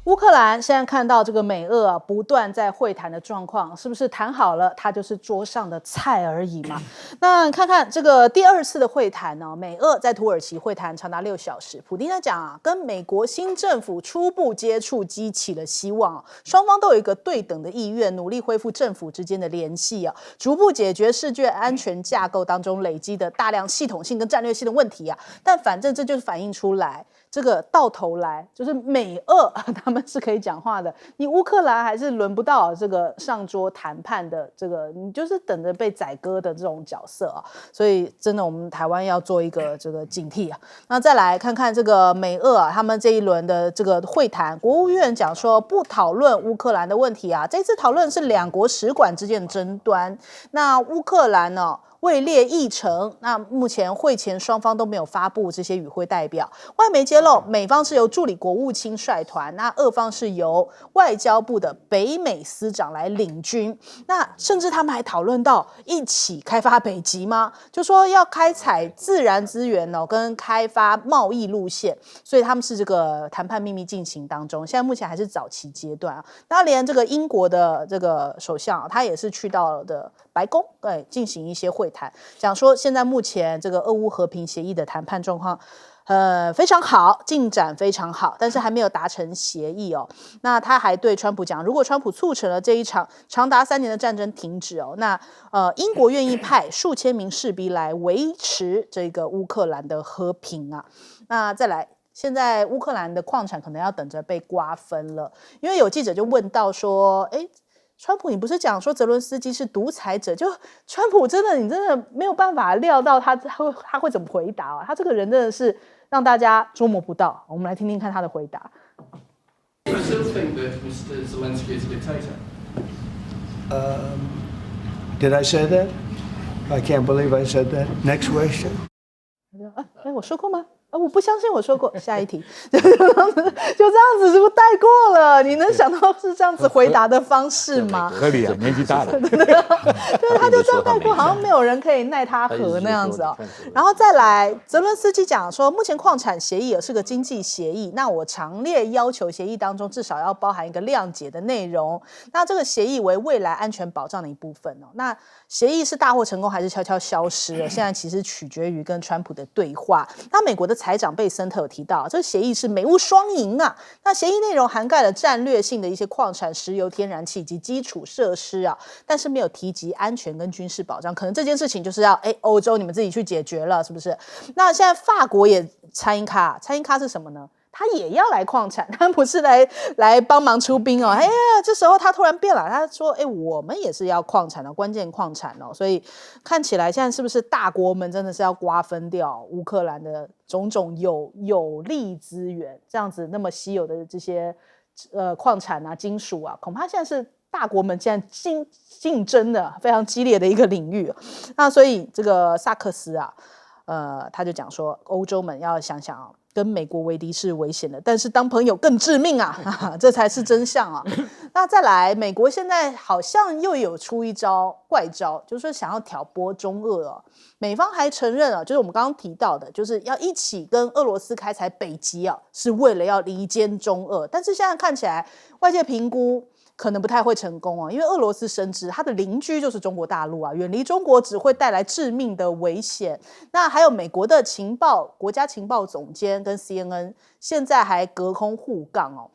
乌克兰现在看到这个美俄啊不断在会谈的状况，是不是谈好了，它就是桌上的菜而已嘛？那看看这个第二次的会谈呢，美俄在土耳其会谈长达6小时，普丁在讲啊，跟美国新政府初步接触，激起了希望，双方都有一个对等的意愿，努力恢复政府之间的联系啊，逐步解决世界安全架构当中累积的大量系统性跟战略性的问题啊。但反正这就是反映出来。这个到头来就是美俄他们是可以讲话的，你乌克兰还是轮不到这个上桌谈判的这个，你就是等着被宰割的这种角色啊。所以真的，我们台湾要做一个这个警惕啊。那再来看看这个美俄啊，他们这一轮的这个会谈，国务院讲说不讨论乌克兰的问题啊，这次讨论是两国使馆之间的争端。那乌克兰呢？位列议程，那目前会前双方都没有发布这些与会代表。外媒揭露，美方是由助理国务卿率团，那俄方是由外交部的北美司长来领军。那甚至他们还讨论到一起开发北极吗？就说要开采自然资源哦，跟开发贸易路线。所以他们是这个谈判秘密进行当中，现在目前还是早期阶段啊。那连这个英国的这个首相，他也是去到的白宫，对，进行一些会谈，讲说现在目前这个俄乌和平协议的谈判状况，非常好，进展非常好，但是还没有达成协议哦。那他还对川普讲，如果川普促成了这一场长达3年的战争停止哦，那英国愿意派数千名士兵来维持这个乌克兰的和平啊。那再来。现在乌克兰的矿产可能要等着被瓜分了，因为有记者就问到说，哎，川普，你不是讲说泽伦斯基是独裁者？就川普真的，你真的没有办法料到他会怎么回答啊？他这个人真的是让大家捉摸不到。我们来听听看他的回答。You still think that Mr. Zelensky is a dictator? Did I say that? I can't believe I said that. Next question. 我说过吗？我不相信我说过。下一题，就这样子，是不是带过了？你能想到是这样子回答的方式吗？合理啊，年纪大了。对，他就这样带过，好像没有人可以奈他何那样子哦。然后再来，泽伦斯基讲说，目前矿产协议也是个经济协议，那我强烈要求协议当中至少要包含一个谅解的内容。那这个协议为未来安全保障的一部分哦。那协议是大获成功还是悄悄消失了？现在其实取决于跟川普的对话。那美国的财长贝森特有提到，这个协议是美乌双赢啊。那协议内容涵盖了战略性的一些矿产、石油、天然气以及基础设施啊，但是没有提及安全跟军事保障。可能这件事情就是要欧洲你们自己去解决了，是不是？那现在法国也参与咖，参与咖是什么呢？他也要来矿产，他不是来帮忙出兵哦。哎呀，这时候他突然变了，他说：“我们也是要矿产的，关键矿产哦。”所以看起来现在是不是大国们真的是要瓜分掉乌克兰的种种有利资源，这样子那么稀有的这些矿产啊、金属啊，恐怕现在是大国们现在竞争的非常激烈的一个领域。那所以这个萨克斯啊，他就讲说，欧洲们要想想啊。跟美国为敌是危险的，但是当朋友更致命啊！这才是真相啊！那再来，美国现在好像又有出一招怪招，就是说想要挑拨中俄哦。美方还承认啊，就是我们刚刚提到的，就是要一起跟俄罗斯开采北极啊，是为了要离间中俄。但是现在看起来，外界评估。可能不太会成功哦，因为俄罗斯深知它的邻居就是中国大陆啊，远离中国只会带来致命的危险。那还有美国的国家情报总监跟 CNN 现在还隔空互杠哦。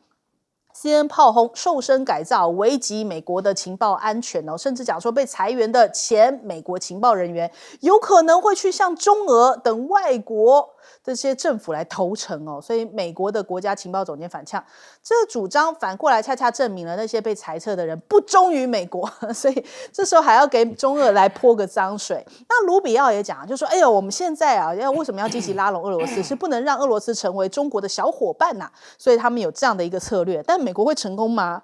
CNN 炮轰瘦身改造危及美国的情报安全哦，甚至讲说被裁员的前美国情报人员有可能会去向中俄等外国这些政府来投诚哦，所以美国的国家情报总监反呛，这个主张反过来恰恰证明了那些被裁撤的人不忠于美国，所以这时候还要给中俄来泼个脏水。那卢比奥也讲，就说哎呦，我们现在啊，为什么要积极拉拢俄罗斯？是不能让俄罗斯成为中国的小伙伴呐，所以他们有这样的一个策略。但美国会成功吗？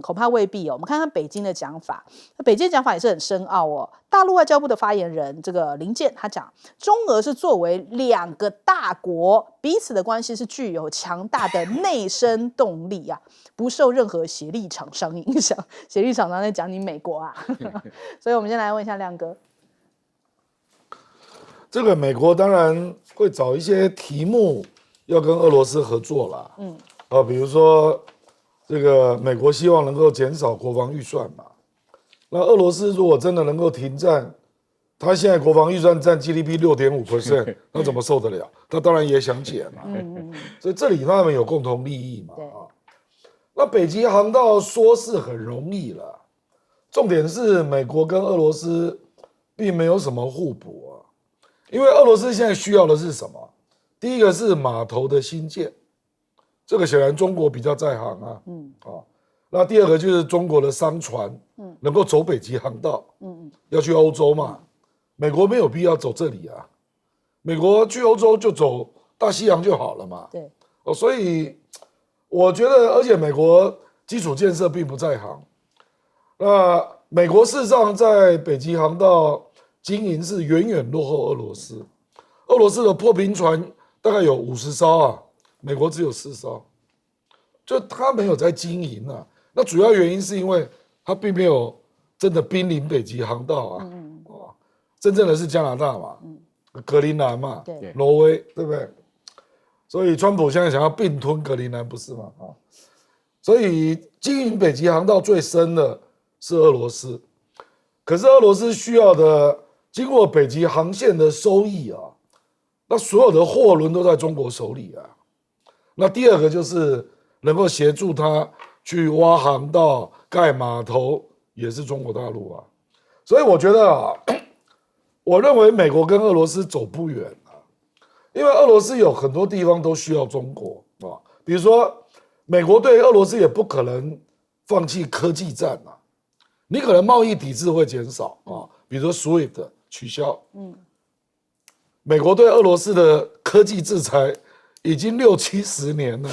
恐怕未必哦。我们看看北京的讲法，北京的讲法也是很深奥哦。大陆外交部的发言人这个林健他讲，中俄是作为2个大国，彼此的关系是具有强大的内生动力啊，不受任何协力厂商影响。协力厂商在讲你美国啊，所以我们先来问一下亮哥。这个美国当然会找一些题目要跟俄罗斯合作啦，比如说这个美国希望能够减少国防预算嘛。那俄罗斯如果真的能够停战，他现在国防预算占 GDP 6.5%，那怎么受得了？他当然也想减嘛。所以这里他们有共同利益嘛。那北极航道说是很容易了，重点是美国跟俄罗斯并没有什么互补啊。因为俄罗斯现在需要的是什么？第一个是码头的新建，这个显然中国比较在行啊。那第二个就是中国的商船，能够走北极航道，要去欧洲嘛。美国没有必要走这里啊，美国去欧洲就走大西洋就好了嘛。对，所以我觉得，而且美国基础建设并不在行。那美国事实上在北极航道经营是远远落后俄罗斯，俄罗斯的破冰船大概有50艘啊，美国只有4艘，就他没有在经营啊。那主要原因是因为他并没有真的濒临北极航道啊。真正的是加拿大嘛，格陵兰嘛，挪威，对不对？所以川普现在想要并吞格陵兰，不是吗？所以经营北极航道最深的是俄罗斯，可是俄罗斯需要的经过北极航线的收益啊，那所有的货轮都在中国手里啊。那第二个就是能够协助他去挖航道、盖码头，也是中国大陆啊。所以我觉得啊。我认为美国跟俄罗斯走不远啊，因为俄罗斯有很多地方都需要中国啊，比如说美国对俄罗斯也不可能放弃科技战啊，你可能贸易抵制会减少啊，比如说 SWIFT 取消，美国对俄罗斯的科技制裁已经60、70年了，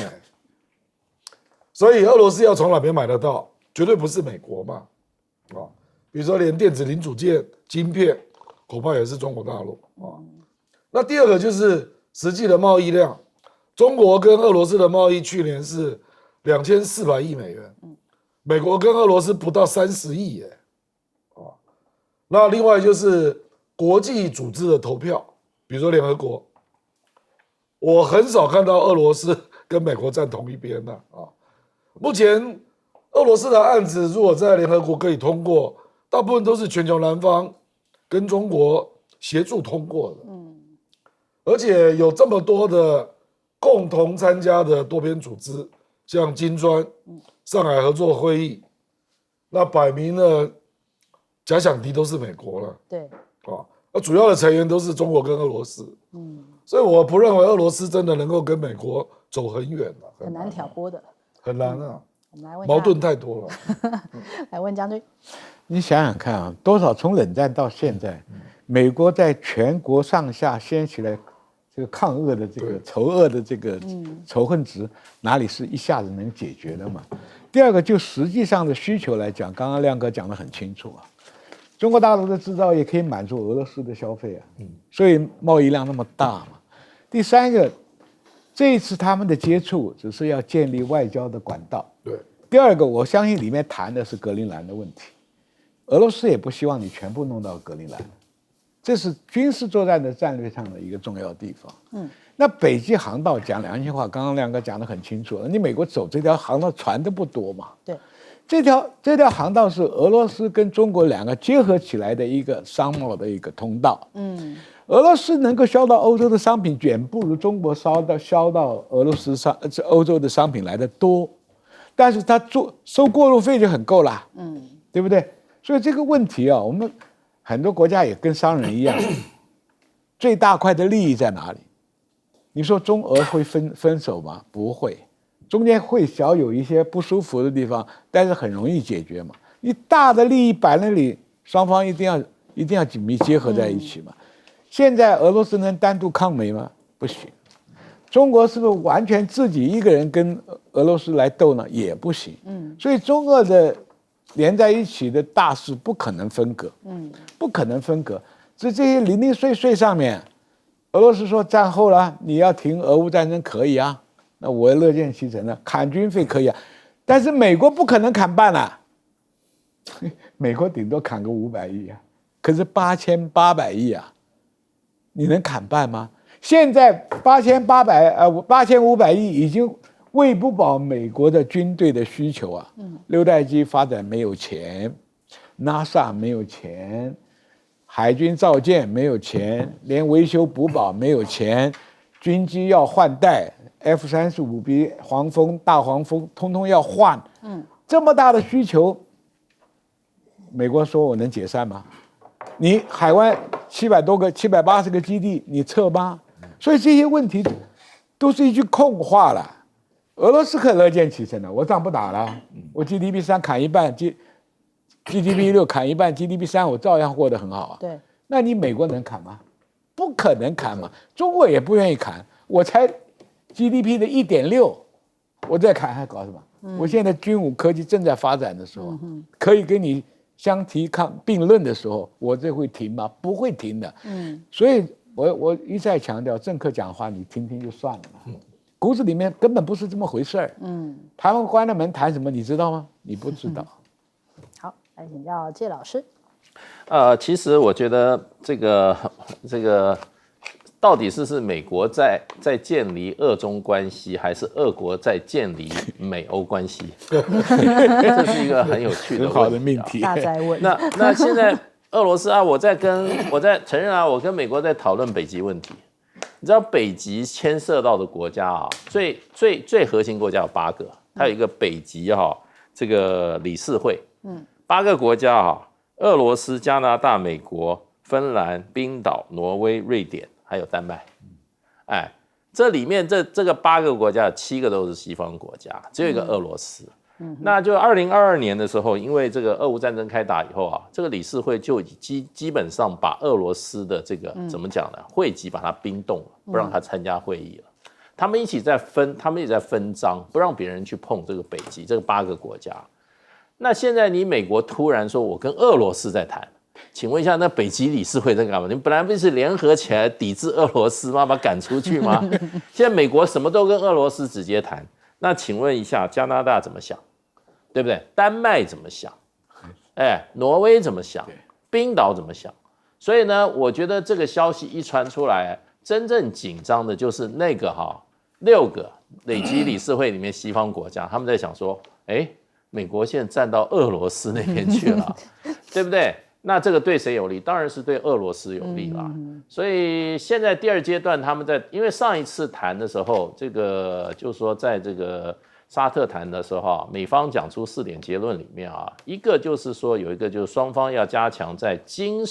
所以俄罗斯要从哪边买得到，绝对不是美国嘛，啊，比如说连电子零组件、晶片。恐怕也是中国大陆啊。那第二个就是实际的贸易量，中国跟俄罗斯的贸易去年是2400亿美元，美国跟俄罗斯不到30亿耶，那另外就是国际组织的投票，比如说联合国，我很少看到俄罗斯跟美国站同一边的啊。目前俄罗斯的案子如果在联合国可以通过，大部分都是全球南方。跟中国协助通过的，而且有这么多的共同参加的多边组织，像金砖、上海合作会议，那摆明了假想敌都是美国了，对，那主要的成员都是中国跟俄罗斯，所以我不认为俄罗斯真的能够跟美国走很远了，很难挑拨的，很难啊，我们来问矛盾太多了。来问将军。你想想看啊，多少从冷战到现在，美国在全国上下掀起来这个抗俄的这个仇俄的这个仇恨值，哪里是一下子能解决的嘛？第二个，就实际上的需求来讲，刚刚亮哥讲得很清楚啊，中国大陆的制造业可以满足俄罗斯的消费啊，所以贸易量那么大嘛。第三个，这一次他们的接触只是要建立外交的管道。对。第二个，我相信里面谈的是格陵兰的问题。俄罗斯也不希望你全部弄到格陵兰，这是军事作战的战略上的一个重要地方。那北极航道讲良心话，刚刚亮哥讲得很清楚了，你美国走这条航道船的不多嘛？对，这条航道是俄罗斯跟中国两个结合起来的一个商贸的一个通道。俄罗斯能够销到欧洲的商品远不如中国销到俄罗斯欧洲的商品来的多，但是它收过路费就很够了，对不对？所以这个问题啊，我们很多国家也跟商人一样，最大块的利益在哪里？你说中俄会分手吗？不会，中间会小有一些不舒服的地方，但是很容易解决嘛。你大的利益摆那里，双方一定要紧密结合在一起嘛。现在俄罗斯能单独抗美吗？不行。中国是不是完全自己一个人跟俄罗斯来斗呢？也不行。所以中俄的连在一起的大事不可能分割，不可能分割。这些零零碎碎上面，俄罗斯说战后了，你要停俄乌战争可以啊，那我也乐见其成了，砍军费可以啊，但是美国不可能砍半啊，美国顶多砍个500亿啊，可是8800亿啊，你能砍半吗？现在8500亿已经喂不饱美国的军队的需求啊。六代机发展没有钱 ，NASA 没有钱，海军造舰没有钱，连维修补保没有钱，军机要换代 ，F-35B 黄蜂、大黄蜂通通要换。这么大的需求，美国说我能解散吗？你海湾780个基地，你撤吗？所以这些问题都是一句空话了。俄罗斯可乐见其成的，我仗不打了，我 GDP 3砍一半，GDP 6砍一半 ，GDP 3我照样过得很好啊。对，那你美国能砍吗？不可能砍嘛，中国也不愿意砍，我才 GDP 的1.6，我再砍还搞什么？我现在军武科技正在发展的时候，可以跟你相提并论的时候，我这会停吗？不会停的。所以我一再强调，政客讲话你听听就算了嘛，骨子里面根本不是这么回事儿。台湾关了门谈什么，你知道吗？你不知道。好，来请教介老师。其实我觉得这个到底是美国在建立俄中关系，还是俄国在建立美欧关系？这是一个很有趣的很好的命题。大哉问。那现在俄罗斯啊，我在承认啊，我跟美国在讨论北极问题。你知道北极牵涉到的国家啊，最核心国家有8个，它有一个北极这个理事会，8个国家啊，俄罗斯、加拿大、美国、芬兰、冰岛、挪威、瑞典。还有丹麦，这里面这个8个国家，7个都是西方国家，只有一个俄罗斯。那就2022年的时候，因为这个俄乌战争开打以后啊，这个理事会就基本上把俄罗斯的这个怎么讲呢？会籍把它冰冻了，不让他参加会议了。他们一起在分章，不让别人去碰这个北极这个8个国家。那现在你美国突然说，我跟俄罗斯在谈。请问一下，那北极理事会在干嘛？你们本来不是联合起来抵制俄罗斯吗？把它赶出去吗？现在美国什么都跟俄罗斯直接谈。那请问一下，加拿大怎么想？对不对？丹麦怎么想？挪威怎么想？冰岛怎么想？所以呢，我觉得这个消息一传出来，真正紧张的就是那个6个北极理事会里面西方国家，他们在想说，美国现在站到俄罗斯那边去了，对不对？那这个对谁有利？当然是对俄罗斯有利啦。所以现在第2阶段，他们因为上一次谈的时候，这个就是说在这个沙特谈的时候，美方讲出4点结论里面啊，一个就是说有一个就是双方要加强在经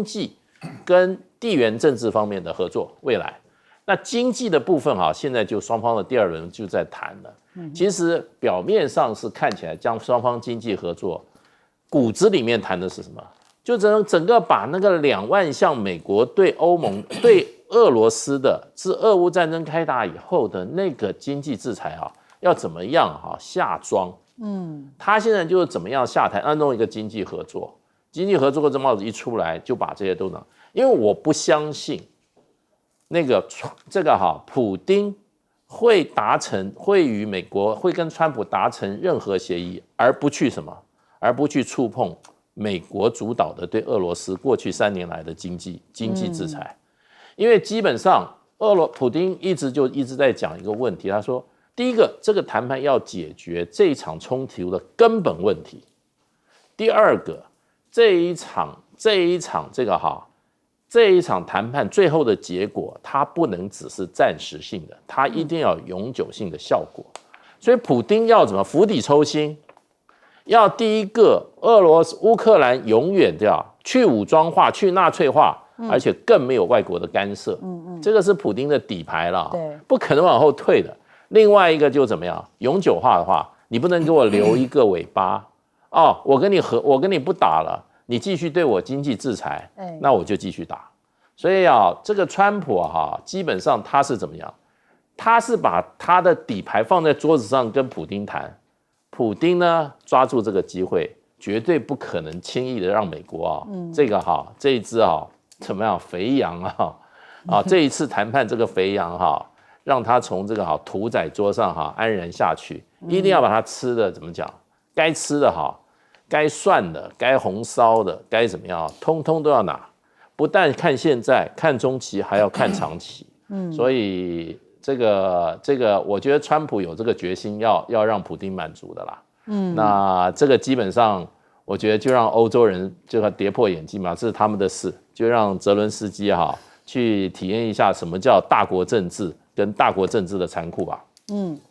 济跟地缘政治方面的合作，未来。那经济的部分现在就双方的第2轮就在谈了。其实表面上是看起来将双方经济合作，骨子里面谈的是什么？就整个把那个2万项美国对欧盟、对俄罗斯的自俄乌战争开打以后的那个经济制裁要怎么样下庄？他现在就是怎么样下台，弄一个经济合作，经济合作这帽子一出来，就把这些都拿。因为我不相信那个普丁会与美国会跟川普达成任何协议，而不去什么，而不去触碰美国主导的对俄罗斯过去3年来的经济制裁。因为基本上普丁一直在讲一个问题，他说第一个，这个谈判要解决这一场冲突的根本问题；第二个，这一场谈判最后的结果，它不能只是暂时性的，它一定要有永久性的效果。所以普丁要怎么釜底抽薪？要第一个，乌克兰永远去武装化、去纳粹化，而且更没有外国的干涉。这个是普丁的底牌了，不可能往后退的。另外一个就怎么样？永久化的话，你不能给我留一个尾巴我跟你不打了，你继续对我经济制裁，那我就继续打。所以这个川普基本上他是怎么样？他是把他的底牌放在桌子上跟普丁谈。普丁呢，抓住这个机会，绝对不可能轻易的让美国这一只怎么样肥羊这一次谈判这个肥羊让他从这个屠宰桌上安然下去，一定要把它吃的怎么讲？该吃的该涮的、该红烧的、该怎么样，通通都要拿。不但看现在、看中期，还要看长期。所以这个，我觉得川普有这个决心要让普丁满足的啦。那这个基本上，我觉得就让欧洲人就要跌破眼镜嘛，这是他们的事，就让泽伦斯基去体验一下什么叫大国政治跟大国政治的残酷吧。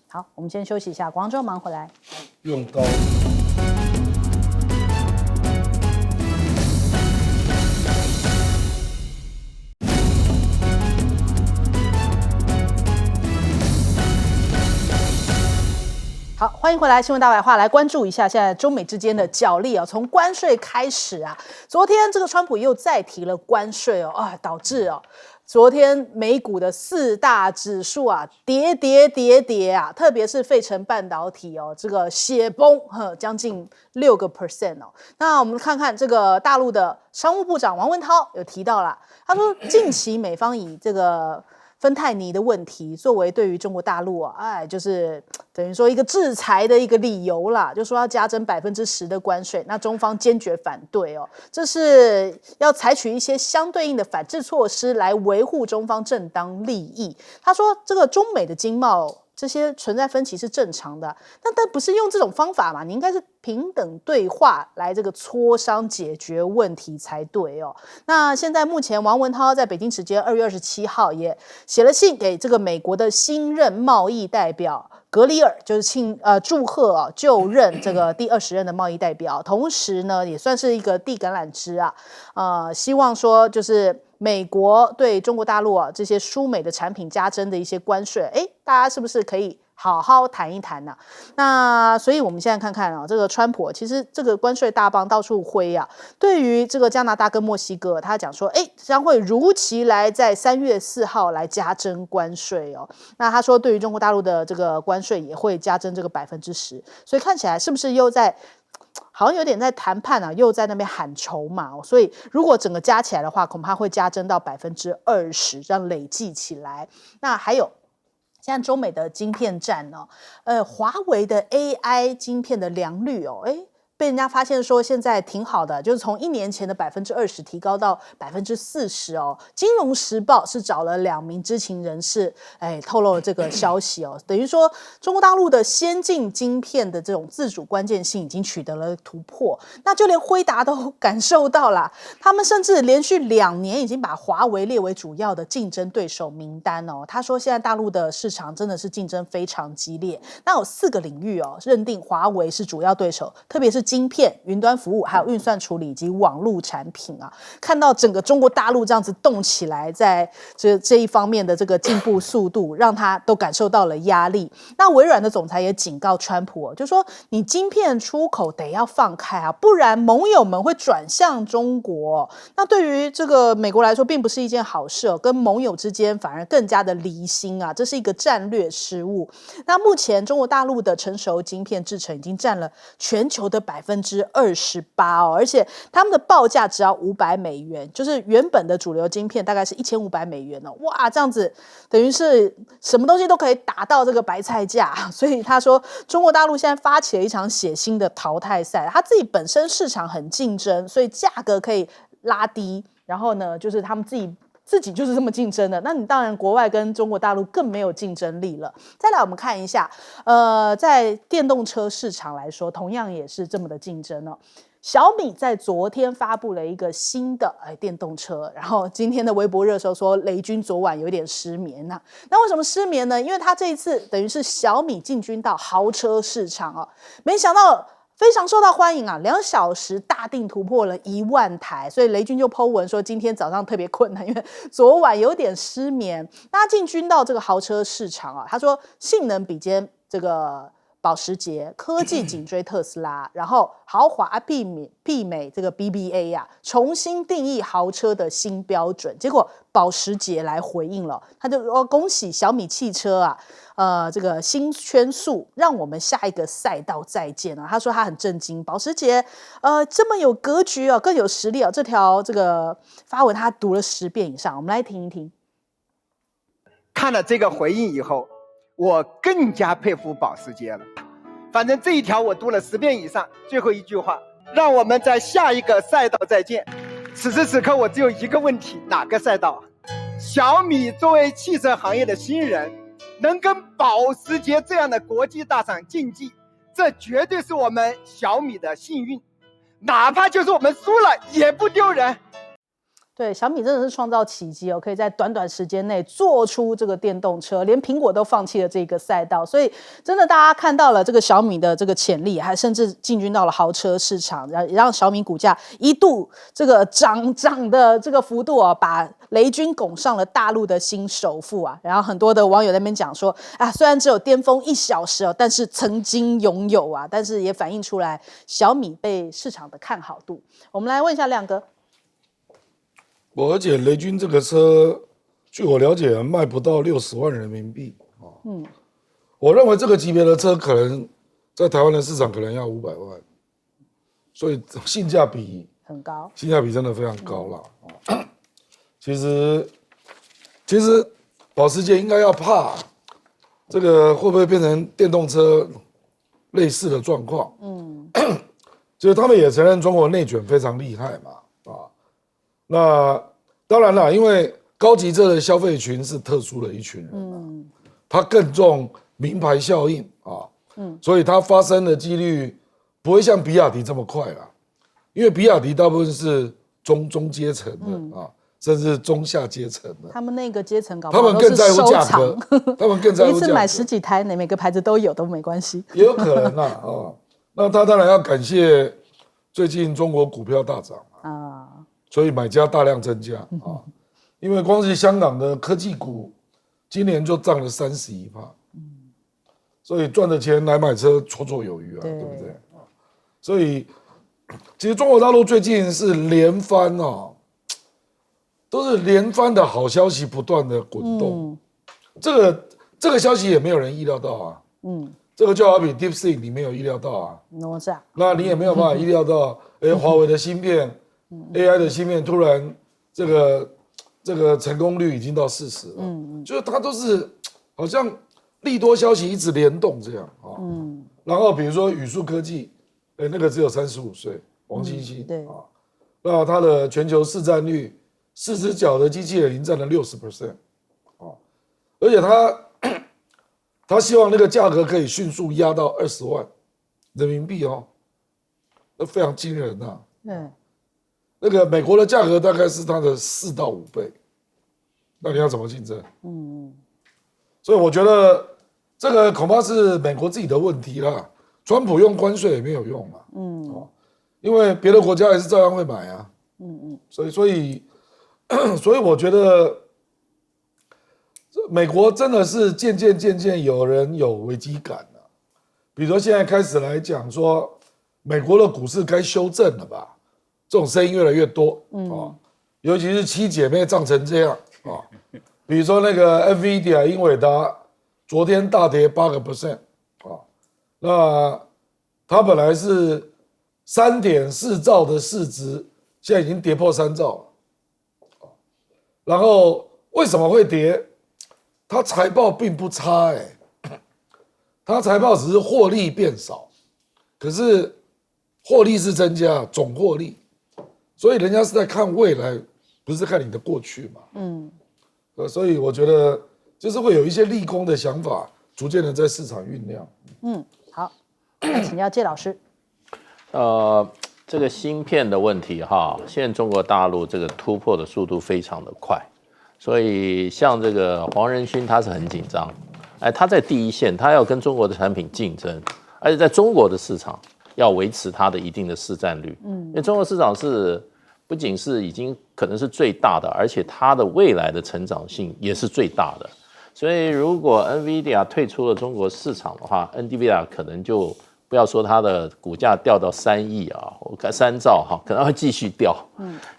好，我们先休息一下，广州忙回来。用刀。好，欢迎回来，新闻大白话，来关注一下现在中美之间的角力啊。从关税开始啊，昨天这个川普又再提了关税导致昨天美股的4大指数啊跌啊，特别是费城半导体这个血崩将近6%那我们看看这个大陆的商务部长王文涛有提到了，他说近期美方以这个芬太尼的问题作为对于中国大陆就是等于说一个制裁的一个理由啦，就说要加征10%的关税，那中方坚决反对这是要采取一些相对应的反制措施来维护中方正当利益。他说这个中美的经贸这些存在分歧是正常的，但不是用这种方法嘛，你应该是平等对话来这个磋商解决问题才对那现在目前王文涛在北京时间2月27号也写了信给这个美国的新任贸易代表格里尔，就是祝贺就任这个第20任的贸易代表，同时呢也算是一个递橄榄枝希望说就是美国对中国大陆这些输美的产品加征的一些关税，大家是不是可以好好谈一谈呢？那所以我们现在看看这个川普其实这个关税大棒到处挥对于这个加拿大跟墨西哥，他讲说将会如期来在3月4号来加征关税那他说对于中国大陆的这个关税也会加征这个10%，所以看起来是不是又在好像有点在谈判又在那边喊筹码所以如果整个加起来的话，恐怕会加征到20%，这样累计起来。那还有现在中美的晶片战华为的 AI 晶片的良率被人家发现说现在挺好的，就是从1年前的20%提高到40%金融时报是找了2名知情人士透露了这个消息等于说中国大陆的先进晶片的这种自主关键性已经取得了突破，那就连辉达都感受到了，他们甚至连续2年已经把华为列为主要的竞争对手名单他说现在大陆的市场真的是竞争非常激烈，那有4个领域认定华为是主要对手，特别是晶片、云端服务、还有运算处理以及网络产品看到整个中国大陆这样子动起来，在这一方面的这个进步速度，让他都感受到了压力。那微软的总裁也警告川普就说你晶片出口得要放开不然盟友们会转向中国。那对于这个美国来说并不是一件好事跟盟友之间反而更加的离心这是一个战略失误。那目前中国大陆的成熟晶片制程已经占了全球的28%而且他们的报价只要$500，就是原本的主流晶片大概是$1500哇，这样子等于是什么东西都可以打到这个白菜价。所以他说中国大陆现在发起了一场血腥的淘汰赛，他自己本身市场很竞争，所以价格可以拉低，然后呢就是他们自己就是这么竞争的，那你当然国外跟中国大陆更没有竞争力了。再来我们看一下在电动车市场来说同样也是这么的竞争小米在昨天发布了一个新的电动车，然后今天的微博热搜说雷军昨晚有点失眠那为什么失眠呢？因为他这一次等于是小米进军到豪车市场没想到非常受到欢迎2小时大定突破了1万台，所以雷军就 po 文说今天早上特别困难，因为昨晚有点失眠。那他进军到这个豪车市场他说性能比肩这个保时捷，科技紧追特斯拉，然后豪华媲美这个 BBA 重新定义豪车的新标准。结果保时捷来回应了，他就说恭喜小米汽车这个新圈速，让我们下一个赛道再见他说他很震惊，保时捷这么有格局更有实力这条这个发文他读了10遍以上，我们来听一听。看了这个回应以后，我更加佩服保时捷了。反正这一条我读了10遍以上，最后一句话，让我们在下一个赛道再见。此时此刻我只有一个问题，哪个赛道？小米作为汽车行业的新人，能跟保时捷这样的国际大厂竞技，这绝对是我们小米的幸运，哪怕就是我们输了也不丢人。对，小米真的是创造奇迹哦，可以在短短时间内做出这个电动车，连苹果都放弃了这个赛道，所以真的大家看到了这个小米的这个潜力，还甚至进军到了豪车市场，让小米股价一度这个涨的这个幅度啊，把雷军拱上了大陆的新首富啊。然后很多的网友在那边讲说啊，虽然只有巅峰1小时哦，但是曾经拥有啊，但是也反映出来小米被市场的看好度。我们来问一下亮哥。而且雷军这个车，据我了解卖不到60万人民币啊。我认为这个级别的车可能在台湾的市场可能要500万，所以性价比很高，性价比真的非常高了。其实保时捷应该要怕这个会不会变成电动车类似的状况。就是他们也承认中国内卷非常厉害嘛。那当然了，因为高级车的消费群是特殊的一群人，他更重名牌效应啊，所以它发生的几率不会像比亚迪这么快啦，因为比亚迪大部分是中阶层的啊，甚至中下阶层的，他们那个阶层搞不好他们更在乎价都是收格，他们更在乎价格，一次买10几台，每个牌子都有都没关系，也有可能啦啊。那他当然要感谢最近中国股票大涨啊。所以买家大量增加啊，因为光是香港的科技股今年就涨了31%，所以赚的钱来买车绰绰有余啊，对不对？所以其实中国大陆最近是连番啊，都是连番的好消息不断的滚动，这个消息也没有人意料到啊，这个就好比 DeepSeek 你没有意料到啊，那你也没有办法意料到，华为的芯片。AI 的芯片突然这个成功率已经到40%了，就是它都是好像利多消息一直联动这样啊。然后比如说宇树科技，那个只有35岁，王欣欣啊，那它的全球市占率，4只脚的机器人已经占了60%啊，而且他希望那个价格可以迅速压到20万人民币哦，那非常惊人呐。那个美国的价格大概是它的4到5倍，那你要怎么竞争？所以我觉得这个恐怕是美国自己的问题啦。川普用关税也没有用嘛，因为别的国家还是照样会买啊，所以我觉得美国真的是渐渐有人有危机感了。比如说现在开始来讲说，美国的股市该修正了吧？这种声音越来越多尤其是7姐妹涨成这样比如说那个 NVIDIA 英伟达昨天大跌8%那它本来是3.4兆的市值，现在已经跌破3兆了然后为什么会跌？它财报并不差它财报只是获利变少，可是获利是增加，总获利。所以人家是在看未来，不是看你的过去嘛。所以我觉得就是会有一些利空的想法，逐渐的在市场酝酿。好，那请教介老师。这个芯片的问题哈，现在中国大陆这个突破的速度非常的快，所以像这个黄仁勋他是很紧张，他在第一线，他要跟中国的产品竞争，而且在中国的市场。要维持它的一定的市占率，因为中国市场是不仅是已经可能是最大的，而且它的未来的成长性也是最大的。所以如果 NVIDIA 退出了中国市场的话 ，NVIDIA 可能就不要说它的股价掉到3亿啊，我看3兆可能会继续掉。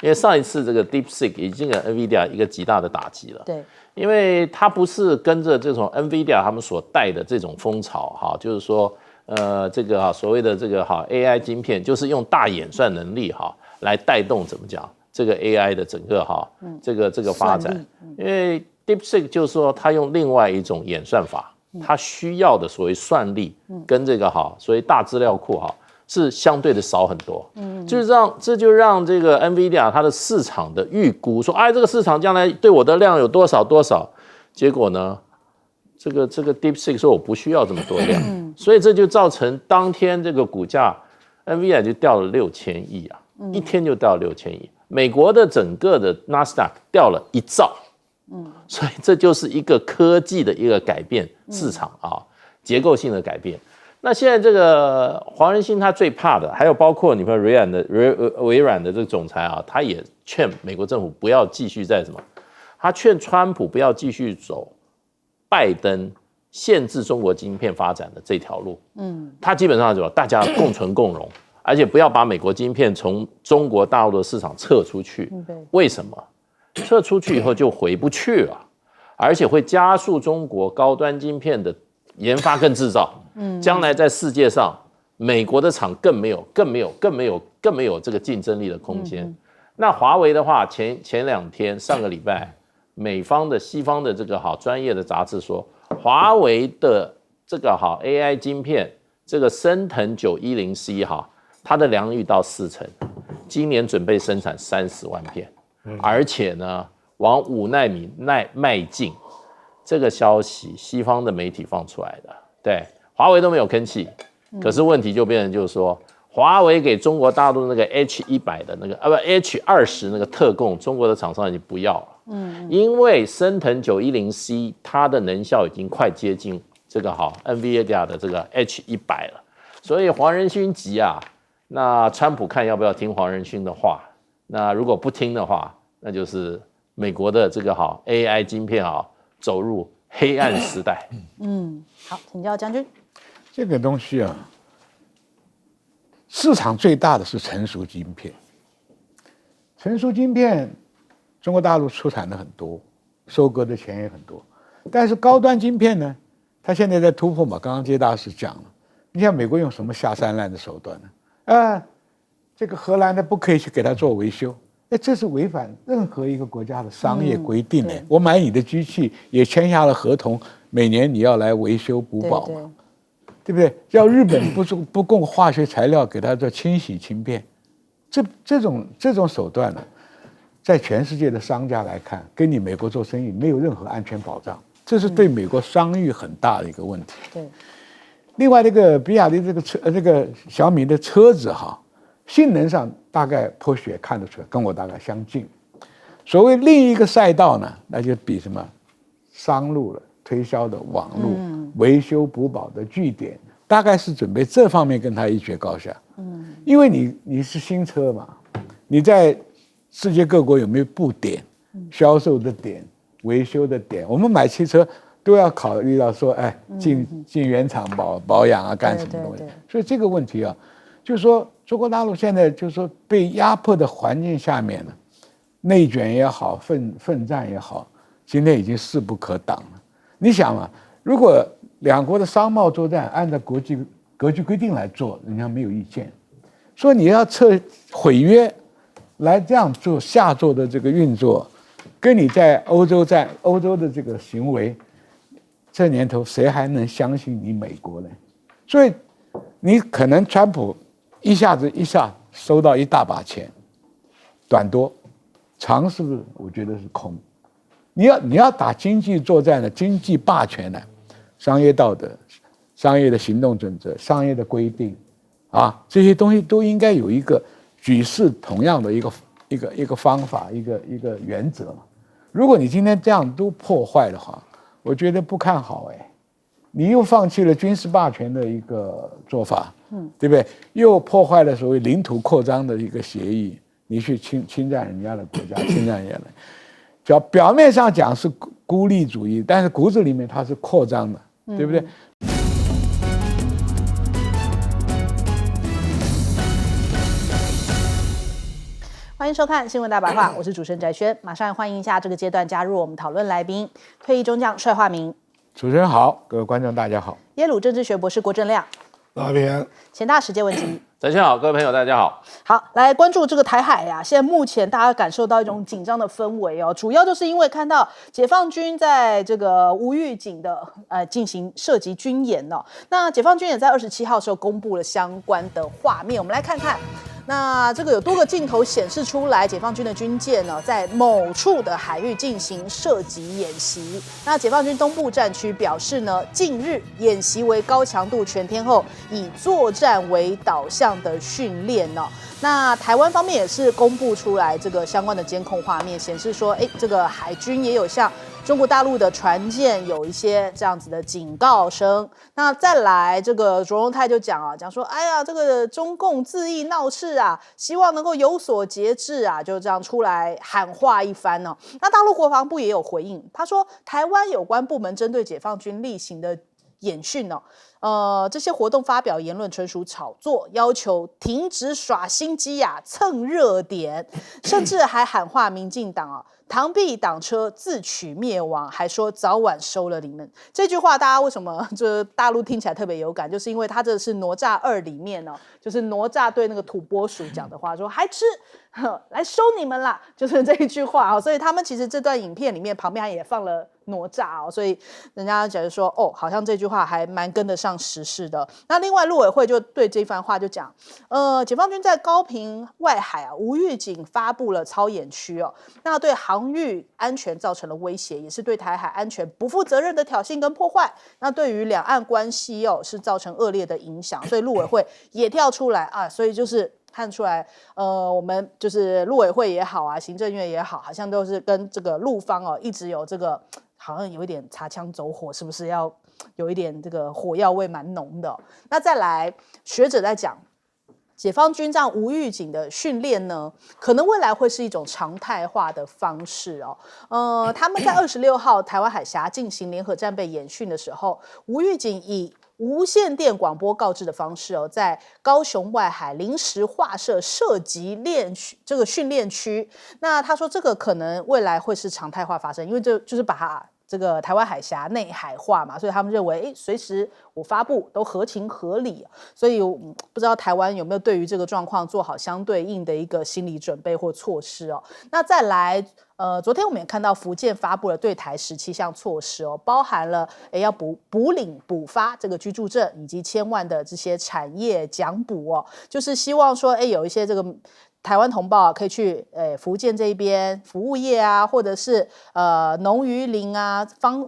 因为上一次这个 DeepSeek 已经给 NVIDIA 一个极大的打击了。对，因为它不是跟着这种 NVIDIA 他们所带的这种风潮就是说。这个所谓的这个AI 晶片，就是用大演算能力来带动怎么讲这个 AI 的整个这个发展。因为 DeepSeek 就是说它用另外一种演算法，它需要的所谓算力跟这个所谓大资料库是相对的少很多。这就让这个 NVIDIA 它的市场的预估说，这个市场将来对我的量有多少多少，结果呢？这个 DeepSeek 说我不需要这么多量，所以这就造成当天这个股价 NVIDIA 就掉了6000亿啊，一天就掉了6000亿。美国的整个的 NASDAQ 掉了1兆，所以这就是一个科技的一个改变市场啊，结构性的改变。那现在这个黄仁勋他最怕的，还有包括你看微软的这个总裁啊，他也劝美国政府不要继续在什么，他劝川普不要继续走拜登限制中国晶片发展的这条路，他基本上就大家共存共荣，而且不要把美国晶片从中国大陆的市场撤出去。为什么？撤出去以后就回不去了，而且会加速中国高端晶片的研发跟制造。将来在世界上，美国的厂更没有这个竞争力的空间。那华为的话，前2天上个礼拜。西方的这个好专业的杂志说，华为的这个好 AI 晶片，这个升腾910C 哈，它的良率到40%，今年准备生产30万片，而且呢往5奈米迈进。这个消息西方的媒体放出来的，对，华为都没有吭气，可是问题就变成就是说。华为给中国大陆那个 H100的那个H20那个特供，中国的厂商已经不要了。因为升腾910C 它的能效已经快接近这个NVIDIA 的这个 H100了，所以黄仁勋急啊。那川普看要不要听黄仁勋的话？那如果不听的话，那就是美国的这个AI 晶片走入黑暗时代。好，请教将军。这个东西啊。市场最大的是成熟晶片，成熟晶片，中国大陆出产的很多，收割的钱也很多，但是高端晶片呢，它现在在突破嘛。刚刚接大师讲了，你像美国用什么下三滥的手段呢？这个荷兰的不可以去给它做维修，这是违反任何一个国家的商业规定的。我买你的机器也签下了合同，每年你要来维修补保嘛。对不对？叫日本不供化学材料给它做清洗晶片，这种手段呢，在全世界的商家来看，跟你美国做生意没有任何安全保障，这是对美国商誉很大的一个问题。对。另外，这个比亚迪这个小米的车子性能上大概Porsche看得出来，跟我大概相近。所谓另一个赛道呢，那就比什么商路了。推销的网络、维修补保的据点，大概是准备这方面跟他一决高下。因为你是新车嘛，你在世界各国有没有布点、销售的点、维修的点？我们买汽车都要考虑到说，进原厂保养啊，干什么东西？所以这个问题啊，就是说中国大陆现在就是说被压迫的环境下面呢，内卷也好，奋战也好，今天已经势不可挡了。你想嘛，如果两国的商贸作战按照国际规定来做，人家没有意见。说你要毁约，来这样做下作的这个运作，跟你在欧洲的这个行为，这年头谁还能相信你美国呢？所以你可能川普一下收到一大把钱，短多，长是不是？我觉得是空。你要打经济作战的经济霸权呢，商业道德、商业的行动准则、商业的规定，这些东西都应该有一个举世同样的一个方法、一个原则嘛。如果你今天这样都破坏的话，我觉得不看好你又放弃了军事霸权的一个做法，对不对？又破坏了所谓领土扩张的一个协议，你去侵占人家的国家，侵占人家的。表面上讲是孤立主义，但是骨子里面它是扩张的，对不对？欢迎收看《新闻大白话》，我是主持人翟轩，马上欢迎一下这个阶段加入我们讨论来宾，退役中将帅化明。主持人好，各位观众大家好。耶鲁政治学博士郭正亮。大平。前大时间问题。翟轩好，各位朋友大家好。好，来关注这个台海呀，现在目前大家感受到一种紧张的氛围哦，主要就是因为看到解放军在这个无预警的进行射击军演哦。那解放军也在27号的时候公布了相关的画面，我们来看看。那这个有多个镜头显示出来，解放军的军舰呢在某处的海域进行射击演习。那解放军东部战区表示呢，近日演习为高强度全天候以作战为导向的训练呢。那台湾方面也是公布出来这个相关的监控画面，显示说，这个海军也有向中国大陆的船舰有一些这样子的警告声。那再来，这个卓荣泰就讲说，哎呀，这个中共恣意闹事啊，希望能够有所节制啊，就这样出来喊话一番呢。那大陆国防部也有回应，他说，台湾有关部门针对解放军例行的演训这些活动发表言论纯属炒作，要求停止耍心机蹭热点，甚至还喊话民进党螳臂挡车，自取灭亡，还说早晚收了你们。这句话大家为什么就是大陆听起来特别有感，就是因为他这是哪吒2里面就是哪吒对那个土拨鼠讲的话，说还吃来收你们啦，就是这一句话所以他们其实这段影片里面旁边也放了哪吒所以人家觉得说好像这句话还蛮跟得上时事的。那另外陆委会就对这番话就讲，解放军在高屏外海无预警发布了操演区那对航域安全造成了威胁，也是对台海安全不负责任的挑衅跟破坏。那对于两岸关系是造成恶劣的影响，所以陆委会也跳出来所以就是看出来，我们就是陆委会也好行政院也好，好像都是跟这个陆方一直有这个好像有一点擦枪走火，是不是要有一点这个火药味蛮浓的那再来，学者在讲，解放军这样无预警的训练呢，可能未来会是一种常态化的方式他们在26号台湾海峡进行联合战备演训的时候，无预警以无线电广播告知的方式在高雄外海临时划设射击这个训练区。那他说这个可能未来会是常态化发生，因为这就是把它这个台湾海峡内海化嘛，所以他们认为随时我发布都合情合理所以不知道台湾有没有对于这个状况做好相对应的一个心理准备或措施那再来昨天我们也看到福建发布了对台17项措施包含了要补领补发这个居住证，以及1000万的这些产业奖补就是希望说有一些这个台湾同胞可以去福建这边服务业或者是农渔林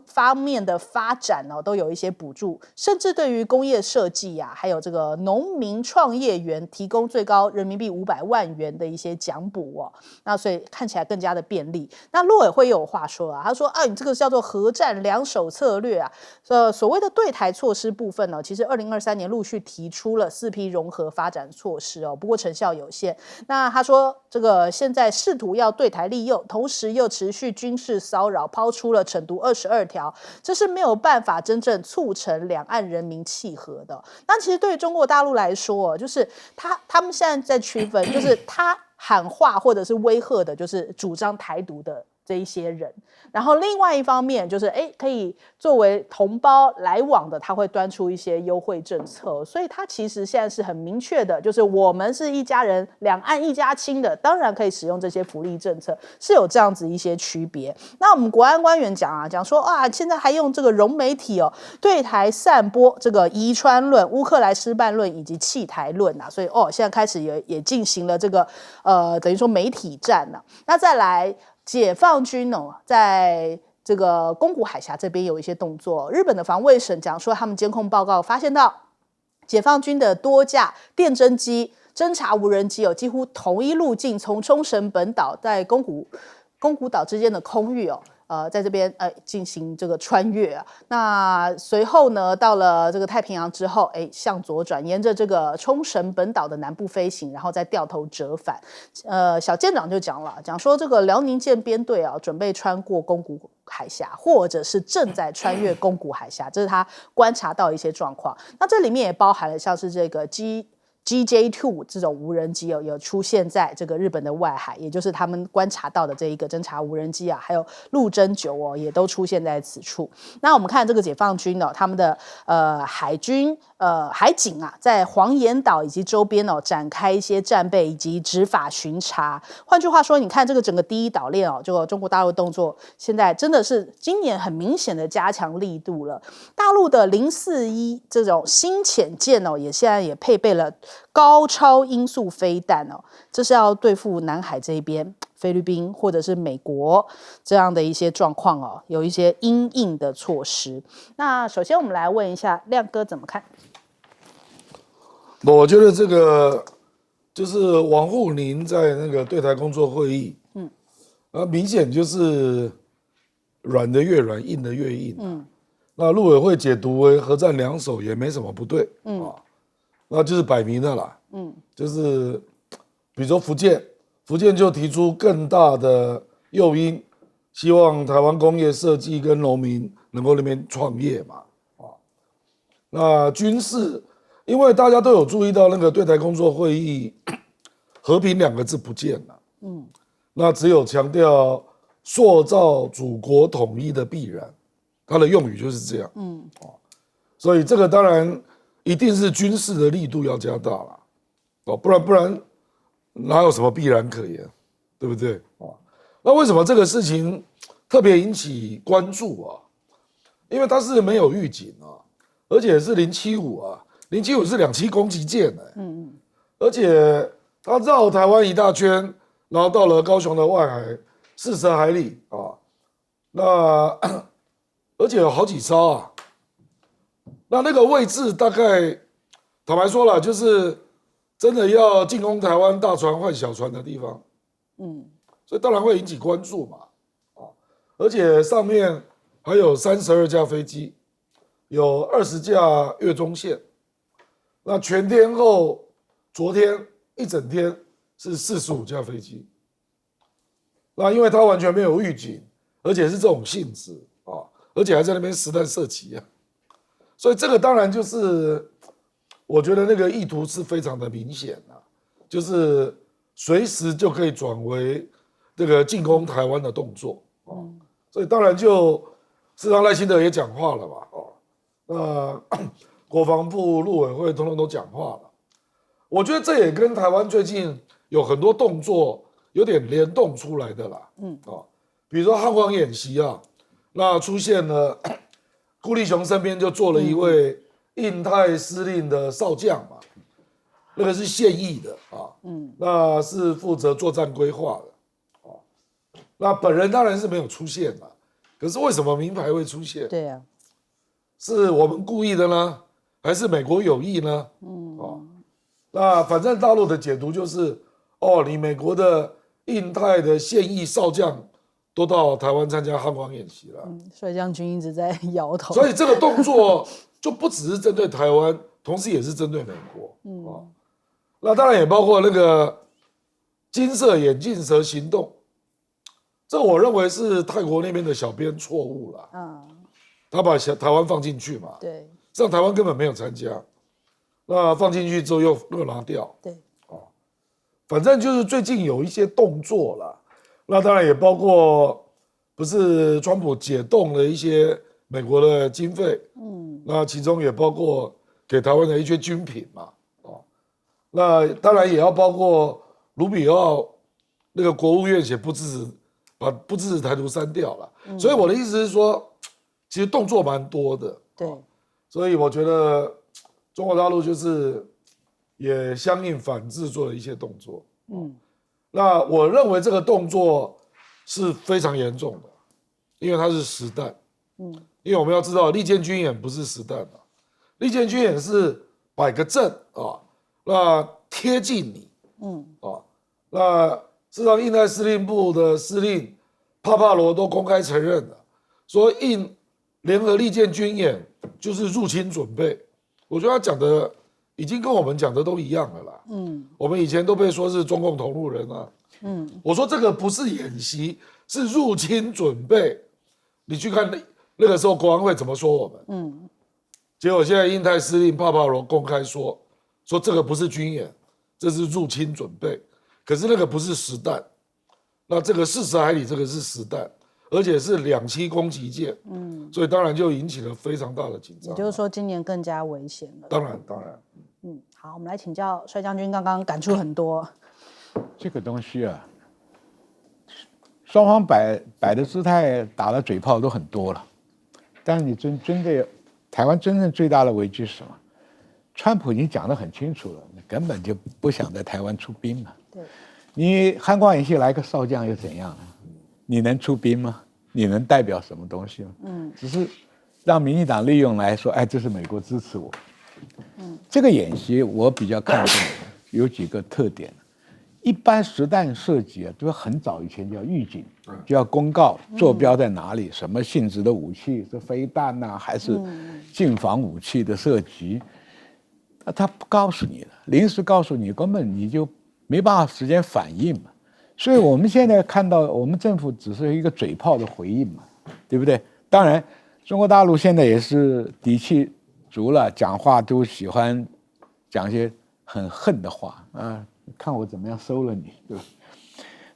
方面的发展都有一些补助，甚至对于工业设计还有这个农民创业园提供最高人民币500万元的一些奖补那所以看起来更加的便利。那陆委会也有话说他说你这个叫做核战两手策略所谓的对台措施部分其实2023年陆续提出了4批融合发展措施不过成效有限。那他说这个现在试图要对台利用，同时又持续军事骚扰，抛出了惩毒22条，这是没有办法真正促成两岸人民契合的。那其实对于中国大陆来说就是他们现在在区分，就是他喊话或者是威吓的就是主张台独的这一些人，然后另外一方面就是可以作为同胞来往的，他会端出一些优惠政策，所以他其实现在是很明确的，就是我们是一家人，两岸一家亲的，当然可以使用这些福利政策，是有这样子一些区别。那我们国安官员讲说现在还用这个融媒体对台散播这个疑川论、乌克兰失败论以及弃台论所以现在开始也进行了这个等于说媒体战那再来解放军在这个宫古海峡这边有一些动作，日本的防卫省讲说他们监控报告发现到解放军的多架电侦机、侦察无人机几乎同一路径从冲绳本岛在宫古岛之间的空域在这边进行这个穿越那随后呢到了这个太平洋之后向左转，沿着这个冲绳本岛的南部飞行，然后再掉头折返。小舰长就讲说这个辽宁舰编队准备穿过宫古海峡，或者是正在穿越宫古海峡，这是他观察到一些状况。那这里面也包含了像是这个GJ2 这种无人机有出现在这个日本的外海，也就是他们观察到的这一个侦察无人机还有陆侦9也都出现在此处。那我们看这个解放军他们的海军海警在黄岩岛以及周边展开一些战备以及执法巡查。换句话说，你看这个整个第一岛链这个中国大陆动作现在真的是今年很明显的加强力度了。大陆的041这种新潜舰也现在也配备了高超音速飞弹哦，这是要对付南海这边菲律宾或者是美国这样的一些状况哦，有一些因应的措施。那首先我们来问一下亮哥怎么看？我觉得这个就是王沪宁在那个对台工作会议，明显就是软的越软，硬的越硬。那陆委会解读为核战两手也没什么不对，那就是摆明了啦，就是比如说福建就提出更大的诱因，希望台湾工业设计跟农民能够那边创业嘛，那军事。因为大家都有注意到那个对台工作会议，和平2个字不见了，那只有强调塑造祖国统一的必然，它的用语就是这样，所以这个当然一定是军事的力度要加大了，不然哪有什么必然可言，对不对？那为什么这个事情特别引起关注啊？因为它是没有预警啊，而且是075啊。075是2栖攻击舰而且它绕台湾一大圈，然后到了高雄的外海40海里啊，那而且有好几艘啊，那个位置大概坦白说了，就是真的要进攻台湾大船换小船的地方，所以当然会引起关注嘛，而且上面还有32架飞机，有20架越中线。那全天候，昨天一整天是45架飞机。那因为它完全没有预警，而且是这种性质啊，而且还在那边实弹射击啊，所以这个当然就是我觉得那个意图是非常的明显啊，就是随时就可以转为这个进攻台湾的动作啊，所以当然就事实上赖清德也讲话了嘛，那国防部、陆委会通通都讲话了，我觉得这也跟台湾最近有很多动作有点联动出来的啦，比如说汉光演习啊，那出现了顾立雄身边就坐了一位印太司令的少将嘛，那个是现役的啊，那是负责作战规划的，那本人当然是没有出现嘛，可是为什么名牌会出现？对啊，是我们故意的呢？还是美国有意呢？那反正大陆的解读就是，你美国的印太的现役少将都到台湾参加汉光演习了，帅将军一直在摇头。所以这个动作就不只是针对台湾，同时也是针对美国。那当然也包括那个金色眼镜蛇行动，这个我认为是泰国那边的小编错误了。他把台湾放进去嘛，对。这样台湾根本没有参加，那放进去之后又拿掉，对，反正就是最近有一些动作啦，那当然也包括不是川普解冻了一些美国的经费，那其中也包括给台湾的一些军品嘛，那当然也要包括卢比奥那个国务院写把不支持台独删掉了，所以我的意思是说，其实动作蛮多的，对。所以我觉得中国大陆就是也相应反制做了一些动作，那我认为这个动作是非常严重的，因为它是实弹，因为我们要知道利剑军演不是实弹啊，利剑军演是摆个阵啊，那贴近你，那事实上印太司令部的司令帕帕罗都公开承认了，说联合利剑军演就是入侵准备，我觉得他讲的已经跟我们讲的都一样了啦。我们以前都被说是中共同路人啊。我说这个不是演习，是入侵准备。你去看那个时候国安会怎么说我们？结果现在印太司令帕帕罗公开说这个不是军演，这是入侵准备。可是那个不是实弹，那这个40海里这个是实弹。而且是2栖攻击舰，所以当然就引起了非常大的紧张。也就是说，今年更加危险了。当然。好，我们来请教帅将军，刚刚感触很多。这个东西啊，双方摆的姿态、打的嘴炮都很多了，但是你针对台湾真正最大的危机是什么？川普已经讲得很清楚了，根本就不想在台湾出兵嘛。对，你汉光演习来个少将又怎样呢？你能出兵吗？你能代表什么东西吗？只是让民进党利用来说，哎，这是美国支持我。这个演习我比较看重有几个特点。一般实弹射击啊，都是很早以前就要预警，就要公告坐标在哪里，什么性质的武器，是飞弹呐，还是近防武器的射击？他不告诉你的，临时告诉你，根本你就没办法时间反应嘛。所以我们现在看到，我们政府只是一个嘴炮的回应嘛，对不对？当然，中国大陆现在也是底气足了，讲话都喜欢讲一些很恨的话啊，看我怎么样收了你，对吧？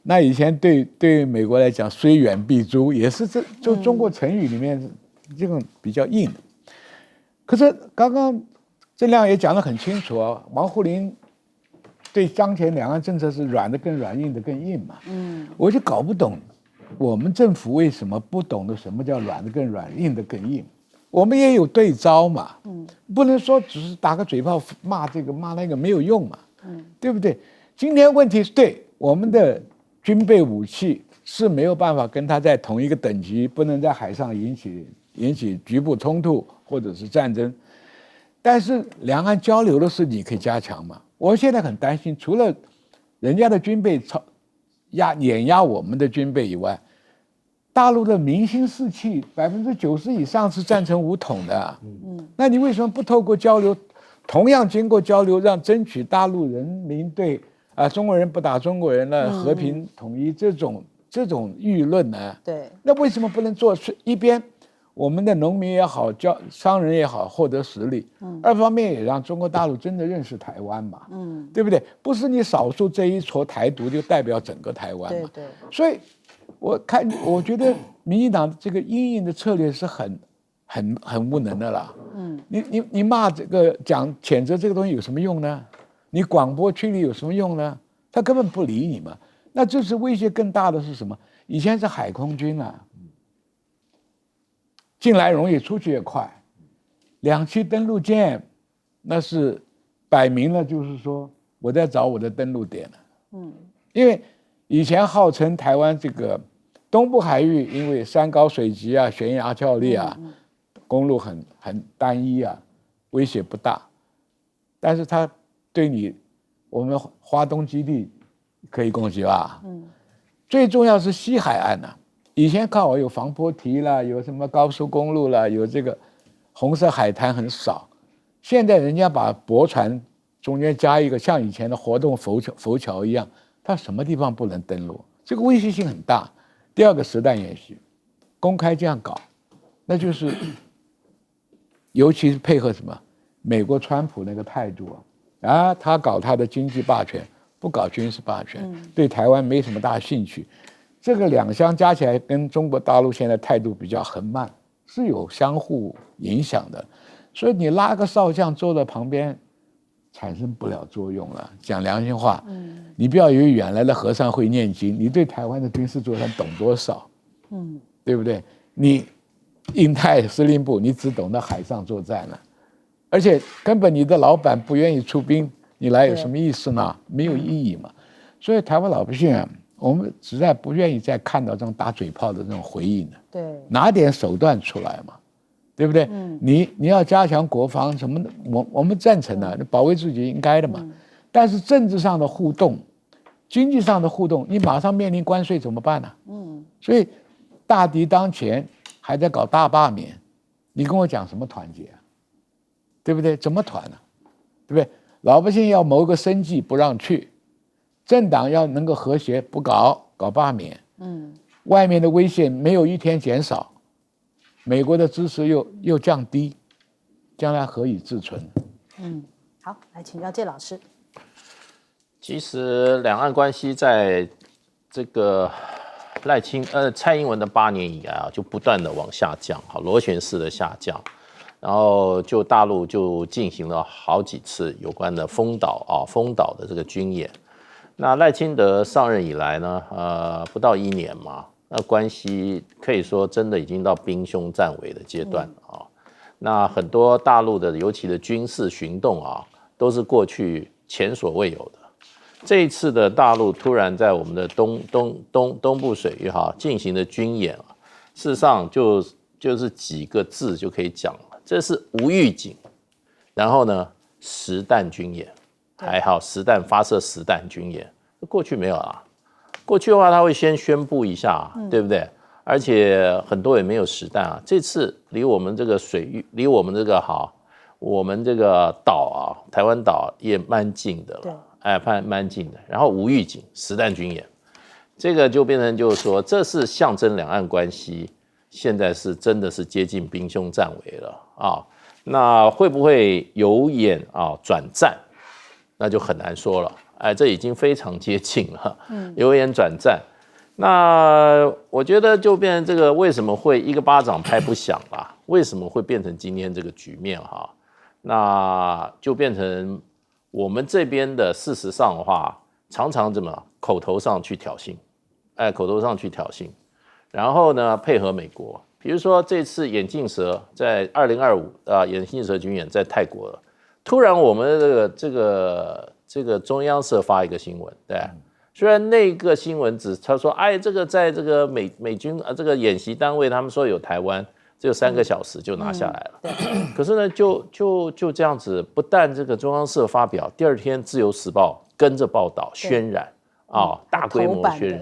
那以前对美国来讲，虽远必诛，也是就中国成语里面这种比较硬的。可是刚刚郑亮也讲得很清楚啊，王沪宁对当前两岸政策是软的更软，硬的更硬嘛。我就搞不懂，我们政府为什么不懂得什么叫软的更软，硬的更硬？我们也有对招嘛，不能说只是打个嘴炮骂这个骂那个没有用嘛，对不对？今天问题是对我们的军备武器是没有办法跟他在同一个等级，不能在海上引起局部冲突或者是战争。但是两岸交流的事你可以加强嘛？我现在很担心，除了人家的军备碾压我们的军备以外，大陆的民心士气90%以上是赞成武统的。那你为什么不透过交流，同样经过交流，让争取大陆人民对中国人不打中国人了，和平统一这种舆论呢？对，那为什么不能做一边？我们的农民也好，商人也好，获得实力。二方面也让中国大陆真的认识台湾嘛。对不对？不是你少数这一撮台独就代表整个台湾嘛。对。所以，我觉得民进党这个因应的策略是很无能的啦。你骂这个谴责这个东西有什么用呢？你广播驱离有什么用呢？他根本不理你嘛。那这次威胁更大的是什么？以前是海空军啊。进来容易，出去也快。2栖登陆舰，那是摆明了就是说我在找我的登陆点了。因为以前号称台湾这个东部海域，因为山高水急啊，悬崖峭立啊，公路很单一啊，威胁不大。但是它对我们华东基地可以攻击吧？最重要是西海岸啊。以前看我有防波堤啦，有什么高速公路啦，有这个红色海滩很少。现在人家把驳船中间加一个像以前的活动浮桥一样，它什么地方不能登陆？这个威胁性很大。第二个实弹演习，公开这样搞，那就是尤其是配合什么美国川普那个态度他搞他的经济霸权，不搞军事霸权，对台湾没什么大兴趣。这个两相加起来，跟中国大陆现在态度比较横慢，是有相互影响的。所以你拉个少将坐在旁边，产生不了作用了。讲良心话，你不要以为远来的和尚会念经，你对台湾的军事作战懂多少？对不对？你印太司令部，你只懂得海上作战了，而且根本你的老板不愿意出兵，你来有什么意思呢？没有意义嘛。所以台湾老百姓啊，我们实在不愿意再看到这种打嘴炮的这种回应了。对，拿点手段出来嘛，对不对？你要加强国防什么的，我们赞成的，保卫自己应该的嘛。但是政治上的互动、经济上的互动，你马上面临关税怎么办呢？所以大敌当前，还在搞大罢免，你跟我讲什么团结啊？对不对？怎么团呢？对不对？老百姓要谋个生计不让去。政党要能够和谐，不搞罢免，外面的威胁没有一天减少，美国的支持又降低，将来何以自存？好，来请教介老师。其实两岸关系在这个蔡英文的8年以来就不断的往下降，螺旋式的下降，然后大陆就进行了好几次有关的封岛的这个军演。那赖清德上任以来呢，不到1年嘛，那关系可以说真的已经到兵凶战危的阶段那很多大陆的尤其的军事行动都是过去前所未有的。这一次的大陆突然在我们的东部水域进行的军演啊，事实上就是几个字就可以讲了，这是无预警，然后呢实弹军演，还好发射实弹军演，过去没有啊。过去的话他会先宣布一下，对不对？而且很多也没有实弹啊。这次离我们这个水域，离我们这个我们这个岛台湾岛也蛮近的了。蛮近的，然后无预警实弹军演，这个就变成就是说，这是象征两岸关系现在是真的是接近兵凶战危了啊。那会不会由演转战，那就很难说了。这已经非常接近了，由演转战。那我觉得就变成这个，为什么会一个巴掌拍不响啦？为什么会变成今天这个局面那就变成。我们这边的事实上的话，常常口头上去挑衅，然后呢配合美国，比如说这次眼镜蛇在2025眼镜蛇军演在泰国了，突然我们的这个中央社发一个新闻，对，虽然那个新闻他说这个在这个美军这个演习单位他们说有台湾。只有3个小时就拿下来了，可是呢，就这样子，不但这个中央社发表，第二天《自由时报》跟着报道渲染大规模渲染。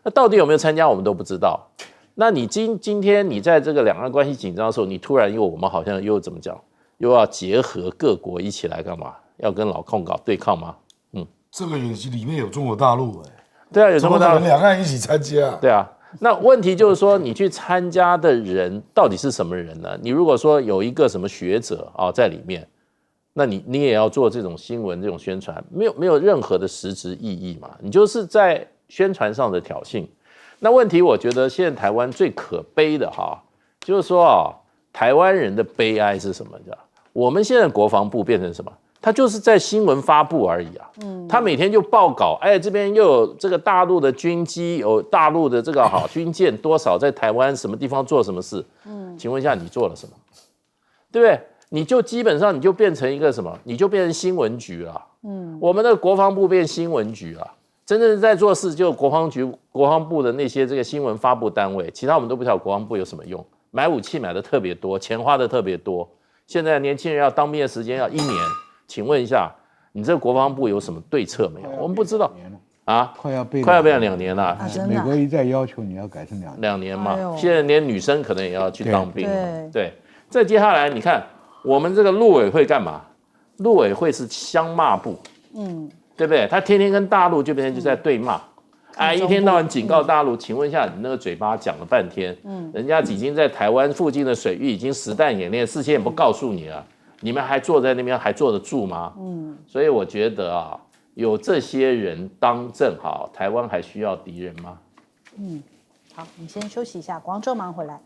那到底有没有参加，我们都不知道。那你今天你在这个两岸关系紧张的时候，你突然我们好像又怎么讲，又要结合各国一起来干嘛？要跟老共搞对抗吗？这个演习里面有中国大陆对啊，有中国大陆，两岸一起参加。对啊。那问题就是说，你去参加的人到底是什么人呢？你如果说有一个什么学者在里面，那你也要做这种新闻、这种宣传，没有任何的实质意义嘛？你就是在宣传上的挑衅。那问题，我觉得现在台湾最可悲的就是说台湾人的悲哀是什么？我们现在国防部变成什么？他就是在新闻发布而已他每天就报告，这边又有这个大陆的军机，有大陆的这个军舰多少在台湾什么地方做什么事，请问一下你做了什么？对不对？你就基本上你就变成一个什么？你就变成新闻局了，我们的国防部变新闻局了，真正在做事就国防部的那些这个新闻发布单位，其他我们都不晓得国防部有什么用，买武器买的特别多，钱花的特别多，现在年轻人要当兵的时间要1年。请问一下，你这个国防部有什么对策没有？我们不知道快要变2年了。美国一再要求你要改成2年嘛，现在连女生可能也要去当兵了。对，再接下来你看，我们这个陆委会干嘛？陆委会是相骂部，对不对？他天天跟大陆就变成就在对骂，一天到晚警告大陆。请问一下，你那个嘴巴讲了半天，人家已经在台湾附近的水域已经实弹演练，事先也不告诉你了。你们还坐在那边还坐得住吗？所以我觉得有这些人当政台湾还需要敌人吗？好，我们先休息一下，广州马上回来。